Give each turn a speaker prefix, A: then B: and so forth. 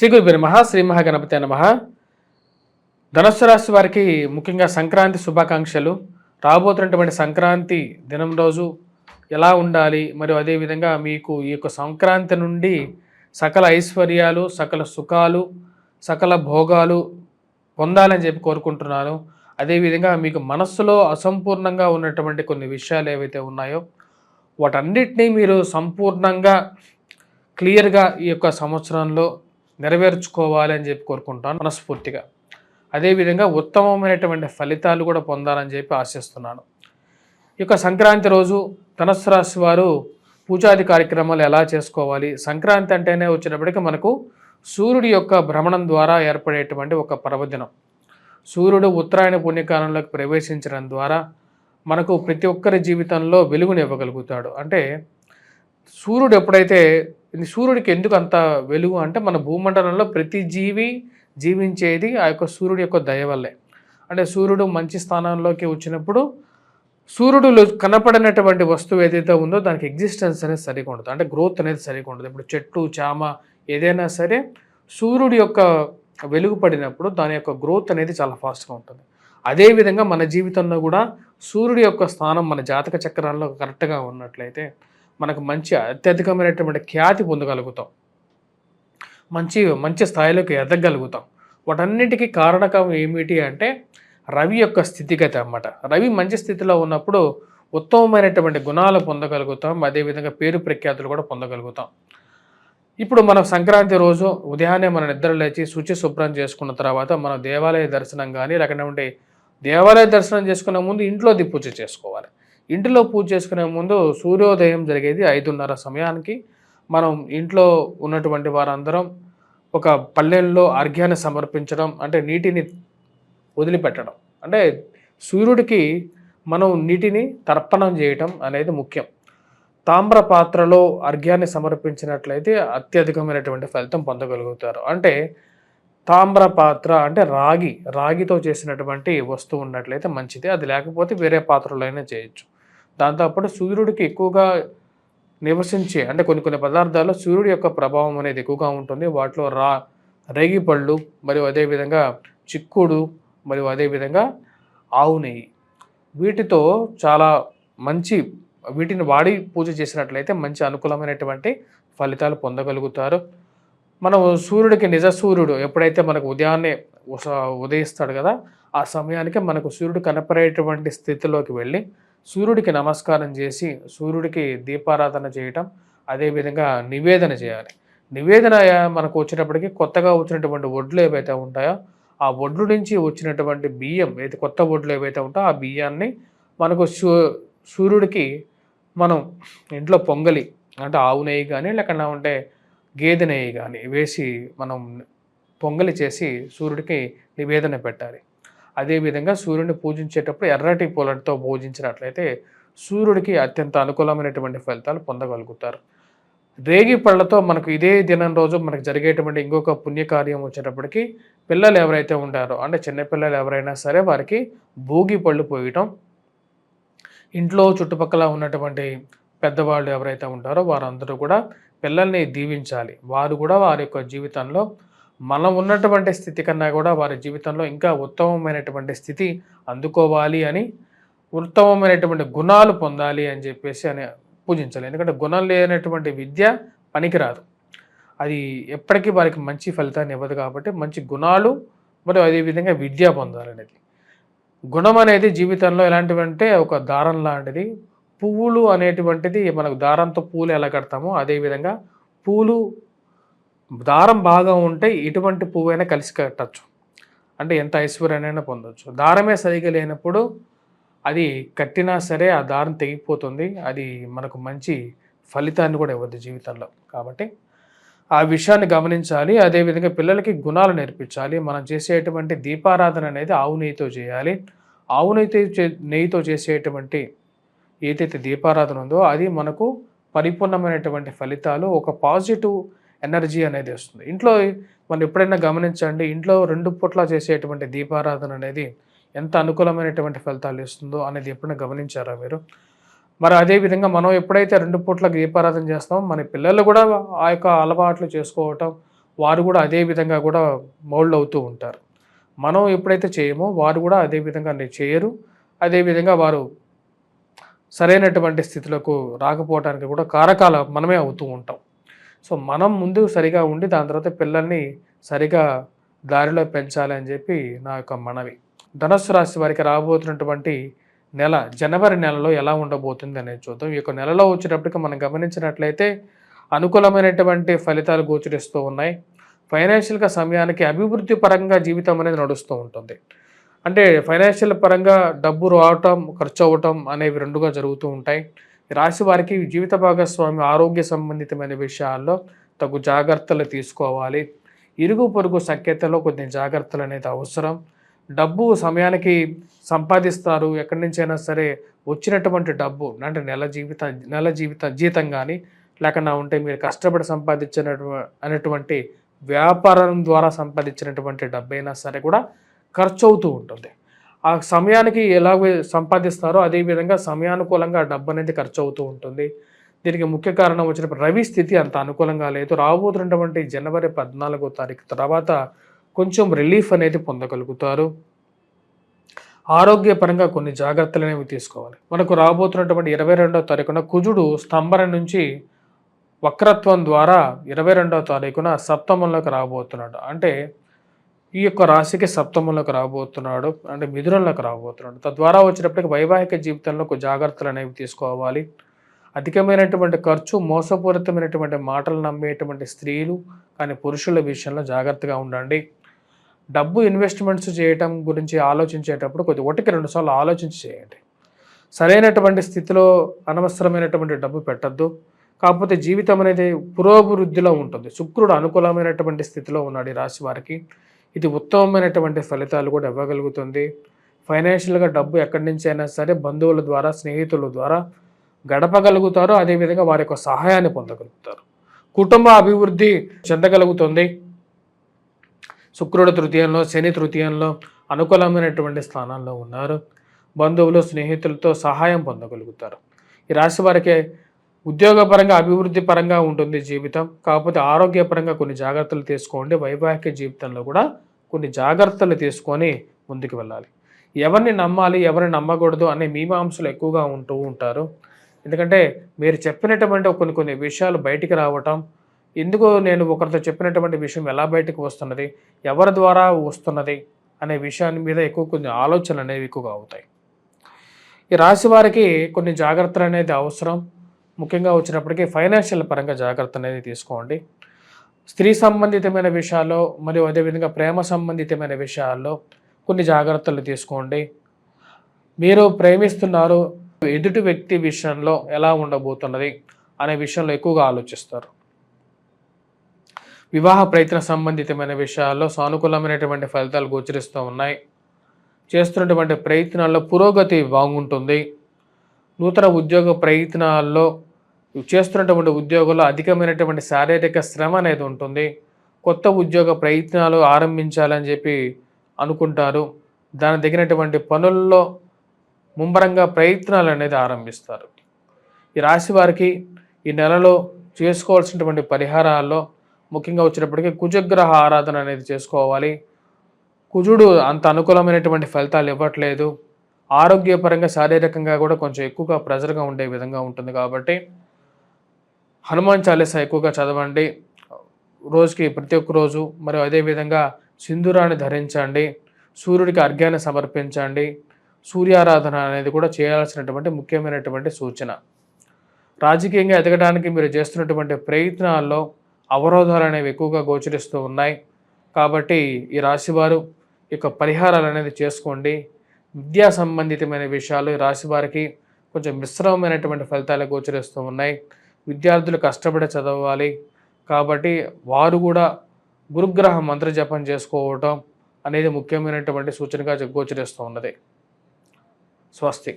A: శ్రీ గురుభ్యో నమః. శ్రీ మహాగణపతే నమః. ధనుస్సు రాశి వారికి ముఖ్యంగా సంక్రాంతి శుభాకాంక్షలు. రాబోతున్నటువంటి సంక్రాంతి దినం రోజు ఎలా ఉండాలి, మరియు అదేవిధంగా మీకు ఈ యొక్క సంక్రాంతి నుండి సకల ఐశ్వర్యాలు, సకల సుఖాలు, సకల భోగాలు పొందాలని చెప్పి కోరుకుంటున్నాను. అదేవిధంగా మీకు మనస్సులో అసంపూర్ణంగా ఉన్నటువంటి కొన్ని విషయాలు ఏవైతే ఉన్నాయో వాటన్నిటినీ మీరు సంపూర్ణంగా క్లియర్గా ఈ యొక్క సంవత్సరంలో నెరవేర్చుకోవాలి అని చెప్పి కోరుకుంటాను మనస్ఫూర్తిగా. అదేవిధంగా ఉత్తమమైనటువంటి ఫలితాలు కూడా పొందాలని చెప్పి ఆశిస్తున్నాను. ఈ యొక్క సంక్రాంతి రోజు ధనుస్సు రాశి వారు పూజాది కార్యక్రమాలు ఎలా చేసుకోవాలి? సంక్రాంతి అంటేనే వచ్చినప్పటికీ మనకు సూర్యుడి యొక్క భ్రమణం ద్వారా ఏర్పడేటువంటి ఒక పర్వదినం. సూర్యుడు ఉత్తరాయణ పుణ్యకాలంలోకి ప్రవేశించడం ద్వారా మనకు ప్రతి ఒక్కరి జీవితంలో వెలుగునివ్వగలుగుతాడు. అంటే సూర్యుడు ఎప్పుడైతే, సూర్యుడికి ఎందుకు అంత వెలుగు అంటే మన భూమండలంలో ప్రతి జీవి జీవించేది ఆ యొక్క సూర్యుడి యొక్క దయ వల్లే. అంటే సూర్యుడు మంచి స్థానంలోకి వచ్చినప్పుడు సూర్యుడు కనపడినటువంటి వస్తువు ఏదైతే ఉందో దానికి ఎగ్జిస్టెన్స్ అనేది సరిగా ఉండదు, అంటే గ్రోత్ అనేది సరిగా ఉండదు. ఇప్పుడు చెట్టు చామ ఏదైనా సరే సూర్యుడి యొక్క వెలుగు పడినప్పుడు దాని యొక్క గ్రోత్ అనేది చాలా ఫాస్ట్గా ఉంటుంది. అదేవిధంగా మన జీవితంలో కూడా సూర్యుడి యొక్క స్థానం మన జాతక చక్రాల్లో కరెక్ట్గా ఉన్నట్లయితే మనకు మంచి అత్యధికమైనటువంటి ఖ్యాతి పొందగలుగుతాం, మంచి స్థాయిలోకి ఎదగలుగుతాం. వాటన్నిటికీ కారణకం ఏమిటి అంటే రవి యొక్క స్థితిగతి అన్నమాట. రవి మంచి స్థితిలో ఉన్నప్పుడు ఉత్తమమైనటువంటి గుణాలు పొందగలుగుతాం, అదేవిధంగా పేరు ప్రఖ్యాతులు కూడా పొందగలుగుతాం. ఇప్పుడు మనం సంక్రాంతి రోజు ఉదయాన్నే మన నిద్ర లేచి శుచి శుభ్రం చేసుకున్న తర్వాత మనం దేవాలయ దర్శనం కానీ, లేకపోతే దేవాలయ దర్శనం చేసుకునే ముందు ఇంట్లో పూజ చేసుకోవాలి. ఇంటిలో పూజ చేసుకునే ముందు సూర్యోదయం జరిగేది 5:30 సమయానికి మనం ఇంట్లో ఉన్నటువంటి వారందరం ఒక పళ్ళెంలో అర్ఘ్యాన్ని సమర్పించడం, అంటే నీటిని వదిలిపెట్టడం, అంటే సూర్యుడికి మనం నీటిని తర్పణం చేయటం అనేది ముఖ్యం. తామ్ర పాత్రలో అర్ఘ్యాన్ని సమర్పించినట్లయితే అత్యధికమైనటువంటి ఫలితం పొందగలుగుతారు. అంటే తామ్ర పాత్ర అంటే రాగితో చేసినటువంటి వస్తువు ఉన్నట్లయితే మంచిది. అది లేకపోతే వేరే పాత్రలో అయినా చేయొచ్చు. దాంతోపాటు సూర్యుడికి ఎక్కువగా నివసించే, అంటే కొన్ని పదార్థాల్లో సూర్యుడి యొక్క ప్రభావం అనేది ఎక్కువగా ఉంటుంది. వాటిలో రేగిపళ్ళు, మరియు అదేవిధంగా చిక్కుడు, మరియు అదేవిధంగా ఆవు నెయ్యి, వీటితో చాలా వీటిని వాడి పూజ చేసినట్లయితే మంచి అనుకూలమైనటువంటి ఫలితాలు పొందగలుగుతారు. మనం సూర్యుడికి నిజ సూర్యుడు ఎప్పుడైతే మనకు ఉదయాన్నే ఉదయిస్తాడు కదా, ఆ సమయానికి మనకు సూర్యుడు కనపడేటువంటి స్థితిలోకి వెళ్ళి సూర్యుడికి నమస్కారం చేసి సూర్యుడికి దీపారాధన చేయటం, అదేవిధంగా నివేదన చేయాలి. నివేదన మనకు వచ్చినప్పటికీ కొత్తగా వచ్చినటువంటి వడ్లు ఏవైతే ఉంటాయో ఆ వడ్లు నుంచి వచ్చినటువంటి బియ్యం, ఏదైతే కొత్త వడ్లు ఏవైతే ఉంటాయో ఆ బియ్యాన్ని మనకు సూర్యుడికి మనం ఇంట్లో పొంగలి, అంటే ఆవు నెయ్యి కానీ లేకుండా ఉంటే గేదె నెయ్యి కానీ వేసి మనం పొంగలి చేసి సూర్యుడికి నివేదన పెట్టాలి. అదేవిధంగా సూర్యుడిని పూజించేటప్పుడు ఎర్రటి పూలతో పూజించినట్లయితే సూర్యుడికి అత్యంత అనుకూలమైనటువంటి ఫలితాలు పొందగలుగుతారు. రేగి పళ్ళతో మనకు ఇదే దినం రోజు మనకు జరిగేటువంటి ఇంకొక పుణ్యకార్యం వచ్చేటప్పటికి పిల్లలు ఎవరైతే ఉంటారో, అంటే చిన్నపిల్లలు ఎవరైనా సరే వారికి భోగి పళ్ళు పోయటం, ఇంట్లో చుట్టుపక్కల ఉన్నటువంటి పెద్దవాళ్ళు ఎవరైతే ఉంటారో వారందరూ కూడా పిల్లల్ని దీవించాలి. వారు కూడా వారి యొక్క జీవితంలో మనం ఉన్నటువంటి స్థితి కన్నా కూడా వారి జీవితంలో ఇంకా ఉత్తమమైనటువంటి స్థితి అందుకోవాలి అని, ఉత్తమమైనటువంటి గుణాలు పొందాలి అని చెప్పేసి పూజించాలి. ఎందుకంటే గుణం లేనటువంటి విద్య పనికిరాదు, అది ఎప్పటికీ వారికి మంచి ఫలితాన్ని ఇవ్వదు. కాబట్టి మంచి గుణాలు మరియు అదేవిధంగా విద్య పొందాలనేది. గుణం అనేది జీవితంలో ఎలాంటివంటే ఒక దారం లాంటిది. పువ్వులు అనేటువంటిది మనకు దారంతో పూలు ఎలా కడతామో అదేవిధంగా దారం బాగా ఉంటే ఎటువంటి పువ్వైనా కలిసి కట్టచ్చు, అంటే ఎంత ఐశ్వర్యానైనా పొందవచ్చు. దారమే సరిగా లేనప్పుడు అది కట్టినా సరే ఆ దారం తెగిపోతుంది, అది మనకు మంచి ఫలితాన్ని కూడా ఇవ్వదు జీవితంలో. కాబట్టి ఆ విషయాన్ని గమనించాలి. అదేవిధంగా పిల్లలకి గుణాలు నేర్పించాలి. మనం చేసేటువంటి దీపారాధన అనేది ఆవు నెయ్యితో చేయాలి. ఆవు నెయ్యితో చేసేటువంటి ఏదైతే దీపారాధన ఉందో అది మనకు పరిపూర్ణమైనటువంటి ఫలితాలు, ఒక పాజిటివ్ ఎనర్జీ అనేది వస్తుంది. ఇంట్లో మనం ఎప్పుడైనా గమనించండి, ఇంట్లో 2 పూట్ల చేసేటువంటి దీపారాధన అనేది ఎంత అనుకూలమైనటువంటి ఫలితాలు ఇస్తుందో అనేది ఎప్పుడైనా గమనించారా మీరు? మరి అదేవిధంగా మనం ఎప్పుడైతే 2 పూట్ల దీపారాధన చేస్తామో మన పిల్లలు కూడా ఆ యొక్క అలవాట్లు చేసుకోవటం, వారు కూడా అదే విధంగా కూడా మౌల్డ్ అవుతూ ఉంటారు. మనం ఎప్పుడైతే చేయమో వారు కూడా అదే విధంగా చేయరు. అదేవిధంగా వారు సరైనటువంటి స్థితిలోకి రాకపోవడానికి కూడా కారకాల మనమే అవుతూ ఉంటాం. సో మనం ముందు సరిగా ఉండి దాని తర్వాత పిల్లల్ని సరిగా దారిలో పెంచాలి అని చెప్పి నా యొక్క మనవి. ధనస్సు రాశి వారికి రాబోతున్నటువంటి నెల జనవరి నెలలో ఎలా ఉండబోతుంది అనేది చూద్దాం. ఈ యొక్క నెలలో వచ్చేటప్పటికి మనం గమనించినట్లయితే అనుకూలమైనటువంటి ఫలితాలు గోచరిస్తూ ఉన్నాయి. ఫైనాన్షియల్గా సమయానికి అభివృద్ధి పరంగా జీవితం అనేది నడుస్తూ ఉంటుంది. అంటే ఫైనాన్షియల్ పరంగా డబ్బు రావటం, ఖర్చు అవ్వటం అనేవి రెండుగా జరుగుతూ ఉంటాయి. ఈ రాశి వారికి జీవిత భాగస్వామి ఆరోగ్య సంబంధితమైన విషయాల్లో తగు జాగ్రత్తలు తీసుకోవాలి. ఇరుగు పొరుగు సఖ్యతలో కొన్ని జాగ్రత్తలు అనేది అవసరం. డబ్బు సమయానికి సంపాదిస్తారు. ఎక్కడి నుంచైనా సరే వచ్చినటువంటి డబ్బు అంటే నెల జీతం కానీ లేకుండా ఉంటే మీరు కష్టపడి అనేటువంటి వ్యాపారం ద్వారా సంపాదించినటువంటి డబ్బైనా సరే కూడా ఖర్చు అవుతూ ఉంటుంది. ఆ సమయానికి ఎలాగ సంపాదిస్తారో అదేవిధంగా సమయానుకూలంగా డబ్బు అనేది ఖర్చు అవుతూ ఉంటుంది. దీనికి ముఖ్య కారణం వచ్చినప్పుడు రవి స్థితి అంత అనుకూలంగా లేదు. రాబోతున్నటువంటి జనవరి 14వ తారీఖు తర్వాత కొంచెం రిలీఫ్ అనేది పొందగలుగుతారు. ఆరోగ్యపరంగా కొన్ని జాగ్రత్తలు అనేవి తీసుకోవాలి. మనకు రాబోతున్నటువంటి 22వ తారీఖున కుజుడు స్తంభన నుంచి వక్రత్వం ద్వారా 22వ తారీఖున సప్తమంలోకి రాబోతున్నాడు. అంటే ఈ యొక్క రాశికి సప్తమంలోకి రాబోతున్నాడు, అంటే మిథునంలోకి రాబోతున్నాడు. తద్వారా వచ్చేటప్పటికి వైవాహిక జీవితంలో కొన్ని జాగ్రత్తలు అనేవి తీసుకోవాలి. అధికమైనటువంటి ఖర్చు, మోసపూరితమైనటువంటి మాటలు నమ్మేటువంటి స్త్రీలు కానీ పురుషుల విషయంలో జాగ్రత్తగా ఉండండి. డబ్బు ఇన్వెస్ట్మెంట్స్ చేయటం గురించి ఆలోచించేటప్పుడు ఒకటికి 2 సార్లు ఆలోచించి చేయండి. సరైనటువంటి స్థితిలో అనవసరమైనటువంటి డబ్బు పెట్టద్దు. కాకపోతే జీవితం అనేది పురోభివృద్ధిలో ఉంటుంది. శుక్రుడు అనుకూలమైనటువంటి స్థితిలో ఉన్నాడు ఈ రాశి వారికి. ఇది ఉత్తమమైనటువంటి ఫలితాలు కూడా ఇవ్వగలుగుతుంది. ఫైనాన్షియల్గా డబ్బు ఎక్కడి నుంచి అయినా సరే బంధువుల ద్వారా, స్నేహితుల ద్వారా గడపగలుగుతారు. అదేవిధంగా వారి యొక్క సహాయాన్ని పొందగలుగుతారు. కుటుంబ అభివృద్ధి చెందగలుగుతుంది. శుక్రుడు తృతీయంలో, శని తృతీయంలో అనుకూలమైనటువంటి స్థానాల్లో ఉన్నారు. బంధువులు, స్నేహితులతో సహాయం పొందగలుగుతారు. ఈ రాశి వారికి ఉద్యోగపరంగా అభివృద్ధి పరంగా ఉంటుంది జీవితం. కాకపోతే ఆరోగ్యపరంగా కొన్ని జాగ్రత్తలు తీసుకోండి. వైవాహిక జీవితంలో కూడా కొన్ని జాగ్రత్తలు తీసుకొని ముందుకు వెళ్ళాలి. ఎవరిని నమ్మాలి, ఎవరిని నమ్మకూడదు అనే మీమాంసలు ఎక్కువగా ఉంటూ ఉంటారు. ఎందుకంటే మీరు చెప్పినటువంటి కొన్ని విషయాలు బయటికి రావటం, ఎందుకు నేను ఒకరితో చెప్పినటువంటి విషయం ఎలా బయటకు వస్తున్నది, ఎవరి ద్వారా వస్తున్నది అనే విషయాన్ని మీద కొన్ని ఆలోచనలు అనేవి ఎక్కువగా అవుతాయి. ఈ రాశి వారికి కొన్ని జాగ్రత్తలు అనేది అవసరం. ముఖ్యంగా వచ్చినప్పటికీ ఫైనాన్షియల్ పరంగా జాగ్రత్త అనేది తీసుకోండి. స్త్రీ సంబంధితమైన విషయాల్లో మరియు అదేవిధంగా ప్రేమ సంబంధితమైన విషయాల్లో కొన్ని జాగ్రత్తలు తీసుకోండి. మీరు ప్రేమిస్తున్నారు, ఎదుటి వ్యక్తి విషయంలో ఎలా ఉండబోతున్నది అనే విషయంలో ఎక్కువగా ఆలోచిస్తారు. వివాహ ప్రయత్న సంబంధితమైన విషయాల్లో సానుకూలమైనటువంటి ఫలితాలు గోచరిస్తూ ఉన్నాయి. చేస్తున్నటువంటి ప్రయత్నాల్లో పురోగతి బాగుంటుంది. నూతన ఉద్యోగ ప్రయత్నాల్లో చేస్తున్నటువంటి ఉద్యోగంలో అధికమైనటువంటి శారీరక శ్రమ అనేది ఉంటుంది. కొత్త ఉద్యోగ ప్రయత్నాలు ఆరంభించాలని చెప్పి అనుకుంటారు. దాని తగినటువంటి పనుల్లో ముమ్మరంగా ప్రయత్నాలు అనేది ఆరంభిస్తారు. ఈ రాశి వారికి ఈ నెలలో చేసుకోవాల్సినటువంటి పరిహారాల్లో ముఖ్యంగా వచ్చినప్పటికీ కుజగ్రహ ఆరాధన అనేది చేసుకోవాలి. కుజుడు అంత అనుకూలమైనటువంటి ఫలితాలు ఇవ్వట్లేదు. ఆరోగ్యపరంగా శారీరకంగా కూడా కొంచెం ఎక్కువగా ప్రెజర్గా ఉండే విధంగా ఉంటుంది. కాబట్టి హనుమాన్ చాలీసా ఎక్కువగా చదవండి రోజుకి, ప్రతి ఒక్క రోజు. మరియు అదేవిధంగా సింధూరాన్ని ధరించండి, సూర్యుడికి అర్ఘ్యాన్ని సమర్పించండి. సూర్యారాధన అనేది కూడా చేయాల్సినటువంటి ముఖ్యమైనటువంటి సూచన. రాజకీయంగా ఎదగడానికి మీరు చేస్తున్నటువంటి ప్రయత్నాల్లో అవరోధాలు అనేవి ఎక్కువగా గోచరిస్తూ ఉన్నాయి. కాబట్టి ఈ రాశివారు యొక్క పరిహారాలు అనేది చేసుకోండి. విద్యా సంబంధితమైన విషయాలు ఈ రాశి వారికి కొంచెం మిశ్రమమైనటువంటి ఫలితాలు గోచరిస్తూ ఉన్నాయి. విద్యార్థులు కష్టపడి చదవాలి. కాబట్టి వారు కూడా గురుగ్రహ మంత్ర జపం చేసుకోవటం అనేది ముఖ్యమైనటువంటి సూచనగా గోచరిస్తూ ఉన్నది. స్వస్తి.